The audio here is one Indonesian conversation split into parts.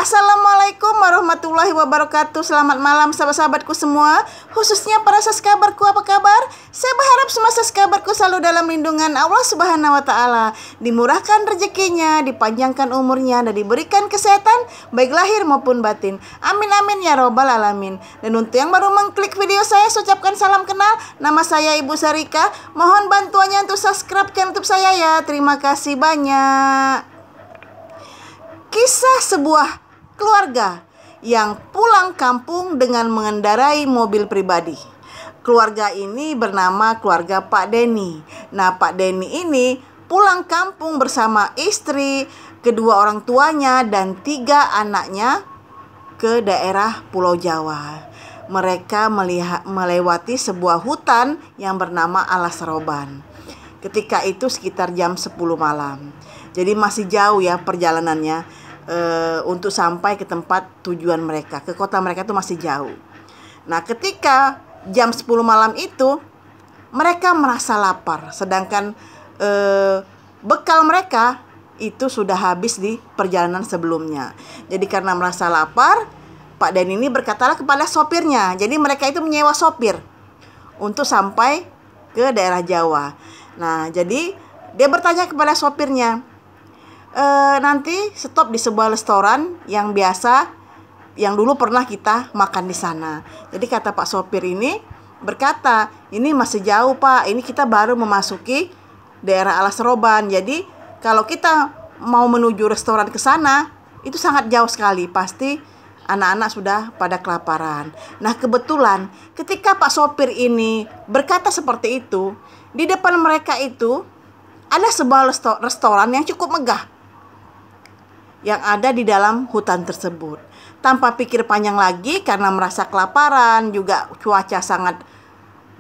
Assalamualaikum warahmatullahi wabarakatuh. Selamat malam sahabat-sahabatku semua, khususnya para subscriberku. Apa kabar? Saya berharap semua subscriberku selalu dalam lindungan Allah Subhanahu wa taala, dimurahkan rezekinya, dipanjangkan umurnya, dan diberikan kesehatan baik lahir maupun batin. Amin amin ya robbal alamin. Dan untuk yang baru mengklik video saya ucapkan salam kenal. Nama saya Ibu Sarika. Mohon bantuannya untuk subscribe channel YouTube saya ya. Terima kasih banyak. Kisah sebuah keluarga yang pulang kampung dengan mengendarai mobil pribadi. Keluarga ini bernama keluarga Pak Denny. Nah, Pak Denny ini pulang kampung bersama istri, kedua orang tuanya, dan 3 anaknya ke daerah Pulau Jawa. Mereka melewati sebuah hutan yang bernama Alas Roban. Ketika itu sekitar jam 10 malam. Jadi masih jauh ya perjalanannya untuk sampai ke tempat tujuan mereka. Ke kota mereka itu masih jauh. Nah, ketika jam 10 malam itu mereka merasa lapar. Sedangkan bekal mereka itu sudah habis di perjalanan sebelumnya. Jadi karena merasa lapar, Pak Denny ini berkatalah kepada sopirnya. Jadi mereka itu menyewa sopir untuk sampai ke daerah Jawa. Nah, jadi dia bertanya kepada sopirnya, nanti stop di sebuah restoran yang biasa, yang dulu pernah kita makan di sana. Jadi kata Pak sopir ini berkata, ini masih jauh Pak, ini kita baru memasuki daerah Alas Roban. Jadi kalau kita mau menuju restoran ke sana, itu sangat jauh sekali, pasti anak-anak sudah pada kelaparan. Nah, kebetulan ketika Pak sopir ini berkata seperti itu, di depan mereka itu ada sebuah restoran yang cukup megah yang ada di dalam hutan tersebut. Tanpa pikir panjang lagi, karena merasa kelaparan, juga cuaca sangat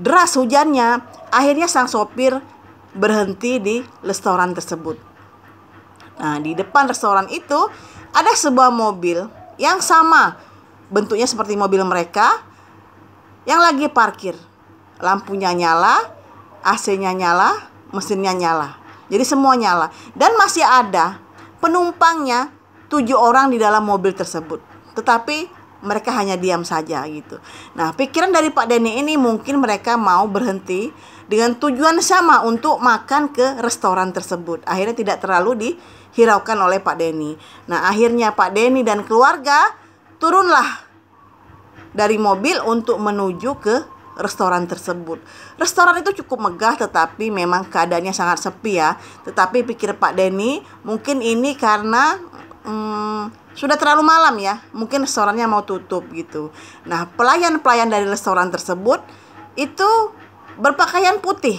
deras hujannya, akhirnya sang sopir berhenti di restoran tersebut. Nah, di depan restoran itu ada sebuah mobil yang sama bentuknya seperti mobil mereka yang lagi parkir. Lampunya nyala, AC-nya nyala, mesinnya nyala. Jadi semua nyala. Dan masih ada penumpangnya 7 orang di dalam mobil tersebut. Tetapi mereka hanya diam saja gitu. Nah, pikiran dari Pak Denny ini mungkin mereka mau berhenti dengan tujuan sama untuk makan ke restoran tersebut. Akhirnya tidak terlalu dihiraukan oleh Pak Denny. Nah, akhirnya Pak Denny dan keluarga turunlah dari mobil untuk menuju ke restoran tersebut. Restoran itu cukup megah, tetapi memang keadaannya sangat sepi ya. Tetapi pikir Pak Denny, mungkin ini karena sudah terlalu malam ya, mungkin restorannya mau tutup gitu. Nah, pelayan-pelayan dari restoran tersebut itu berpakaian putih.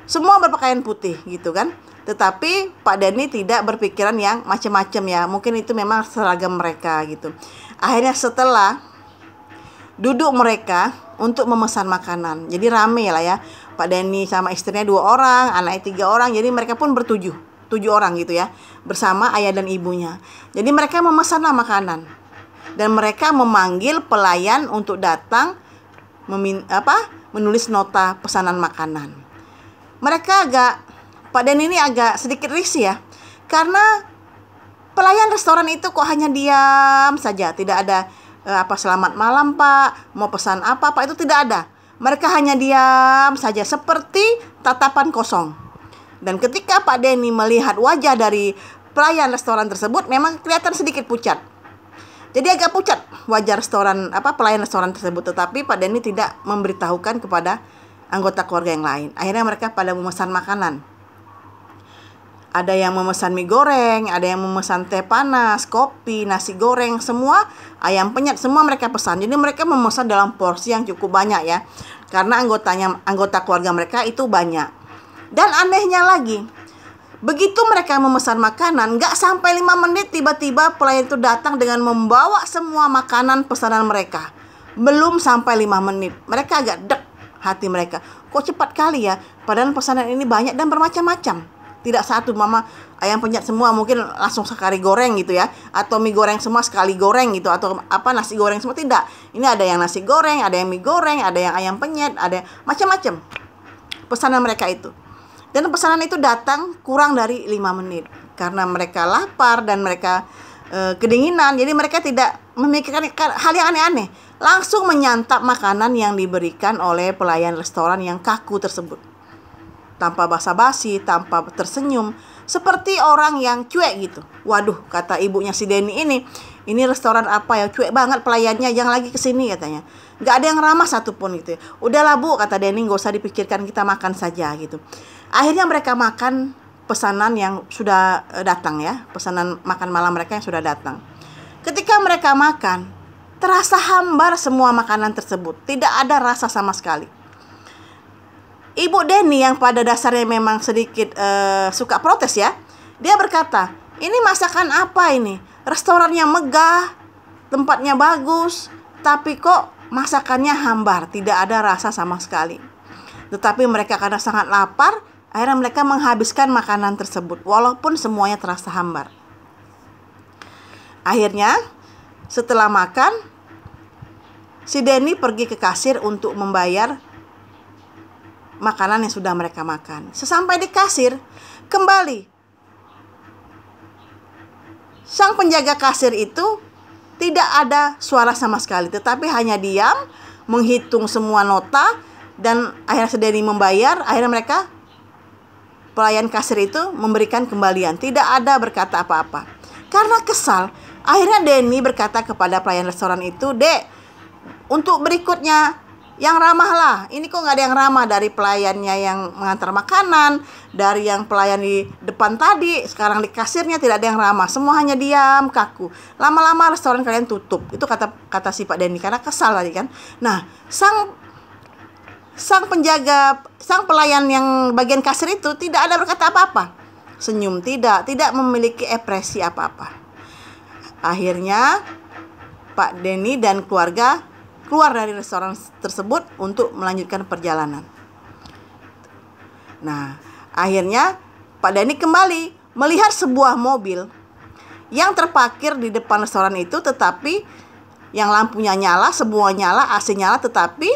Semua berpakaian putih gitu kan. Tetapi Pak Denny tidak berpikiran yang macam-macam ya. Mungkin itu memang seragam mereka gitu. Akhirnya setelah duduk mereka untuk memesan makanan, jadi rame lah ya. Pak Denny sama istrinya 2 orang, anaknya 3 orang. Jadi mereka pun 7 orang gitu ya, bersama ayah dan ibunya. Jadi mereka memesanlah makanan, dan mereka memanggil pelayan untuk datang menulis nota pesanan makanan. Pak Denny ini agak sedikit risih ya, karena pelayan restoran itu kok hanya diam saja, tidak ada selamat malam Pak, mau pesan apa Pak, itu tidak ada. Mereka hanya diam saja seperti tatapan kosong. Dan ketika Pak Denny melihat wajah dari pelayan restoran tersebut, memang kelihatan sedikit pucat. Jadi agak pucat wajah pelayan restoran tersebut. Tetapi Pak Denny tidak memberitahukan kepada anggota keluarga yang lain. Akhirnya mereka pada memesan makanan. Ada yang memesan mie goreng, ada yang memesan teh panas, kopi, nasi goreng, semua ayam penyet, semua mereka pesan. Jadi mereka memesan dalam porsi yang cukup banyak ya, karena anggota keluarga mereka itu banyak. Dan anehnya lagi, begitu mereka memesan makanan, gak sampai 5 menit tiba-tiba pelayan itu datang dengan membawa semua makanan pesanan mereka. Belum sampai 5 menit, mereka agak dek hati mereka. Kok cepat kali ya, padahal pesanan ini banyak dan bermacam-macam. Tidak satu, mama ayam penyet semua, mungkin langsung sekali goreng gitu ya, atau mie goreng semua sekali goreng gitu, atau nasi goreng semua. Tidak, ini ada yang nasi goreng, ada yang mie goreng, ada yang ayam penyet, ada yang macam-macam pesanan mereka itu. Dan pesanan itu datang kurang dari 5 menit. Karena mereka lapar dan mereka kedinginan. Jadi mereka tidak memikirkan hal yang aneh-aneh, langsung menyantap makanan yang diberikan oleh pelayan restoran yang kaku tersebut, tanpa basa-basi, tanpa tersenyum, seperti orang yang cuek gitu. Waduh, kata ibunya si Denny ini restoran apa ya, cuek banget pelayannya, yang lagi kesini katanya. Nggak ada yang ramah satupun gitu ya. Udahlah Bu, kata Denny, nggak usah dipikirkan, kita makan saja gitu. Akhirnya mereka makan pesanan yang sudah datang ya, pesanan makan malam mereka yang sudah datang. Ketika mereka makan, terasa hambar semua makanan tersebut, tidak ada rasa sama sekali. Ibu Denny yang pada dasarnya memang sedikit suka protes ya, dia berkata, ini masakan apa ini? Restorannya megah, tempatnya bagus, tapi kok masakannya hambar, tidak ada rasa sama sekali. Tetapi mereka karena sangat lapar, akhirnya mereka menghabiskan makanan tersebut, walaupun semuanya terasa hambar. Akhirnya, setelah makan, si Denny pergi ke kasir untuk membayar makanan yang sudah mereka makan. Sesampai di kasir, kembali sang penjaga kasir itu tidak ada suara sama sekali, tetapi hanya diam menghitung semua nota. Dan akhirnya si Denny membayar. Akhirnya mereka, pelayan kasir itu, memberikan kembalian, tidak ada berkata apa-apa. Karena kesal, akhirnya Denny berkata kepada pelayan restoran itu, Dek, untuk berikutnya yang ramah lah. Ini kok nggak ada yang ramah, dari pelayannya yang mengantar makanan, dari yang pelayan di depan tadi, sekarang di kasirnya tidak ada yang ramah, semua hanya diam kaku. Lama-lama restoran kalian tutup. Itu kata si Pak Denny, karena kesal tadi kan. Nah, sang pelayan yang bagian kasir itu tidak ada berkata apa-apa, senyum tidak memiliki ekspresi apa-apa. Akhirnya Pak Denny dan keluarga keluar dari restoran tersebut untuk melanjutkan perjalanan. Nah, akhirnya Pak Denny kembali melihat sebuah mobil yang terparkir di depan restoran itu, tetapi yang lampunya nyala, semua nyala, AC nyala, tetapi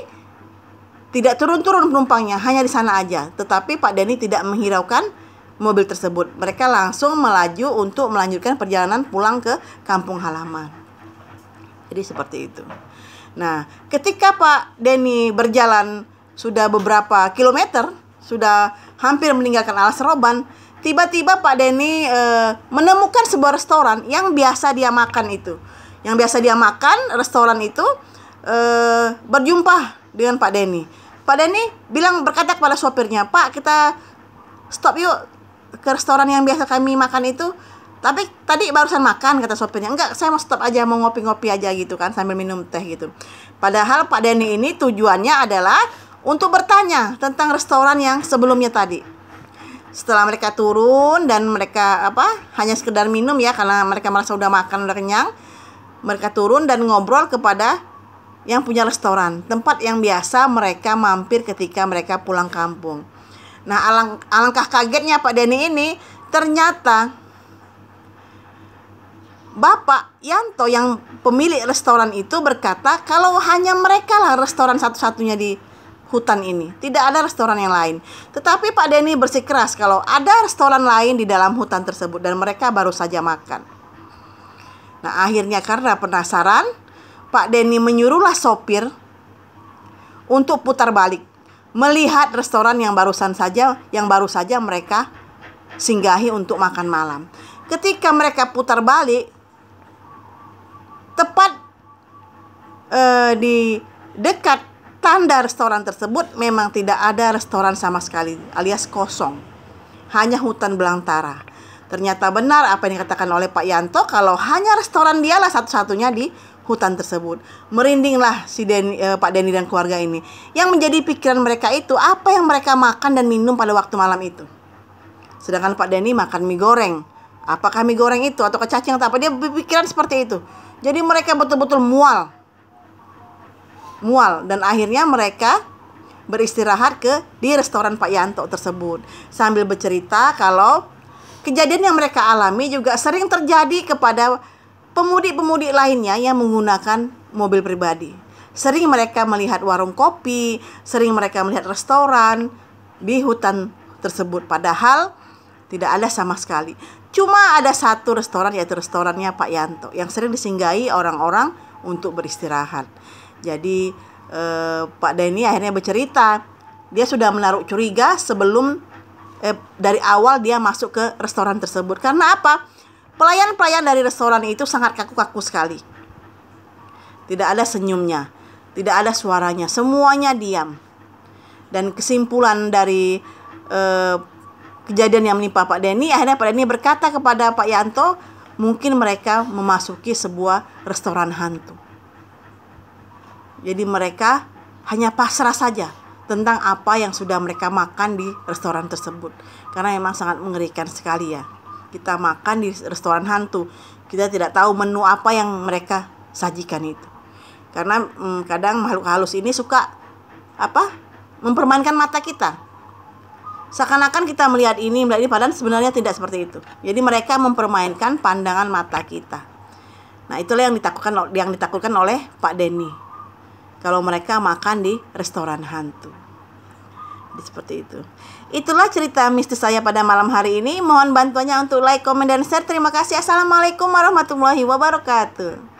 tidak turun-turun penumpangnya, hanya di sana aja. Tetapi Pak Denny tidak menghiraukan mobil tersebut. Mereka langsung melaju untuk melanjutkan perjalanan pulang ke kampung halaman. Jadi seperti itu. Nah, ketika Pak Denny berjalan sudah beberapa kilometer, sudah hampir meninggalkan Alas Roban, tiba-tiba Pak Denny menemukan sebuah restoran yang biasa dia makan itu. Yang biasa dia makan, restoran itu berjumpa dengan Pak Denny. Pak Denny berkata kepada sopirnya, Pak, kita stop yuk ke restoran yang biasa kami makan itu. Tapi tadi barusan makan, kata sopirnya. Enggak, saya mau stop aja, mau ngopi-ngopi aja gitu kan, sambil minum teh gitu. Padahal Pak Denny ini tujuannya adalah untuk bertanya tentang restoran yang sebelumnya tadi. Setelah mereka turun dan mereka hanya sekedar minum ya, karena mereka merasa udah makan, udah kenyang. Mereka turun dan ngobrol kepada yang punya restoran, tempat yang biasa mereka mampir ketika mereka pulang kampung. Nah, alangkah kagetnya Pak Denny ini, ternyata Bapak Yanto yang pemilik restoran itu berkata kalau hanya mereka lah restoran satu-satunya di hutan ini, tidak ada restoran yang lain. Tetapi Pak Denny bersikeras kalau ada restoran lain di dalam hutan tersebut dan mereka baru saja makan. Nah, akhirnya karena penasaran, Pak Denny menyuruhlah sopir untuk putar balik, melihat restoran yang baru saja mereka singgahi untuk makan malam. Ketika mereka putar balik, tepat di dekat tanda restoran tersebut memang tidak ada restoran sama sekali, alias kosong. Hanya hutan belantara. Ternyata benar apa yang dikatakan oleh Pak Yanto, kalau hanya restoran dialah satu-satunya di hutan tersebut. Merindinglah Pak Denny dan keluarga ini. Yang menjadi pikiran mereka itu, apa yang mereka makan dan minum pada waktu malam itu. Sedangkan Pak Denny makan mie goreng. Apakah mie goreng itu atau cacing atau apa? Dia berpikiran seperti itu. Jadi mereka betul-betul mual. Dan akhirnya mereka beristirahat di restoran Pak Yanto tersebut. Sambil bercerita kalau kejadian yang mereka alami juga sering terjadi kepada pemudik-pemudik lainnya yang menggunakan mobil pribadi. Sering mereka melihat warung kopi, sering mereka melihat restoran di hutan tersebut. Padahal tidak ada sama sekali. Cuma ada satu restoran, yaitu restorannya Pak Yanto, yang sering disinggahi orang-orang untuk beristirahat. Jadi Pak Denny akhirnya bercerita, dia sudah menaruh curiga sebelum dari awal dia masuk ke restoran tersebut. Karena apa? Pelayan-pelayan dari restoran itu sangat kaku-kaku sekali. Tidak ada senyumnya, tidak ada suaranya, semuanya diam. Dan kesimpulan dari kejadian yang menimpa Pak Denny, akhirnya Pak Denny berkata kepada Pak Yanto, mungkin mereka memasuki sebuah restoran hantu. Jadi mereka hanya pasrah saja tentang apa yang sudah mereka makan di restoran tersebut. Karena memang sangat mengerikan sekali ya. Kita makan di restoran hantu, kita tidak tahu menu apa yang mereka sajikan itu. Karena kadang makhluk halus ini suka mempermainkan mata kita. Seakan-akan kita melihat ini, padahal sebenarnya tidak seperti itu. Jadi mereka mempermainkan pandangan mata kita. Nah, itulah yang ditakutkan oleh Pak Denny. Kalau mereka makan di restoran hantu. Jadi seperti itu. Itulah cerita mistis saya pada malam hari ini. Mohon bantuannya untuk like, komen, dan share. Terima kasih. Assalamualaikum warahmatullahi wabarakatuh.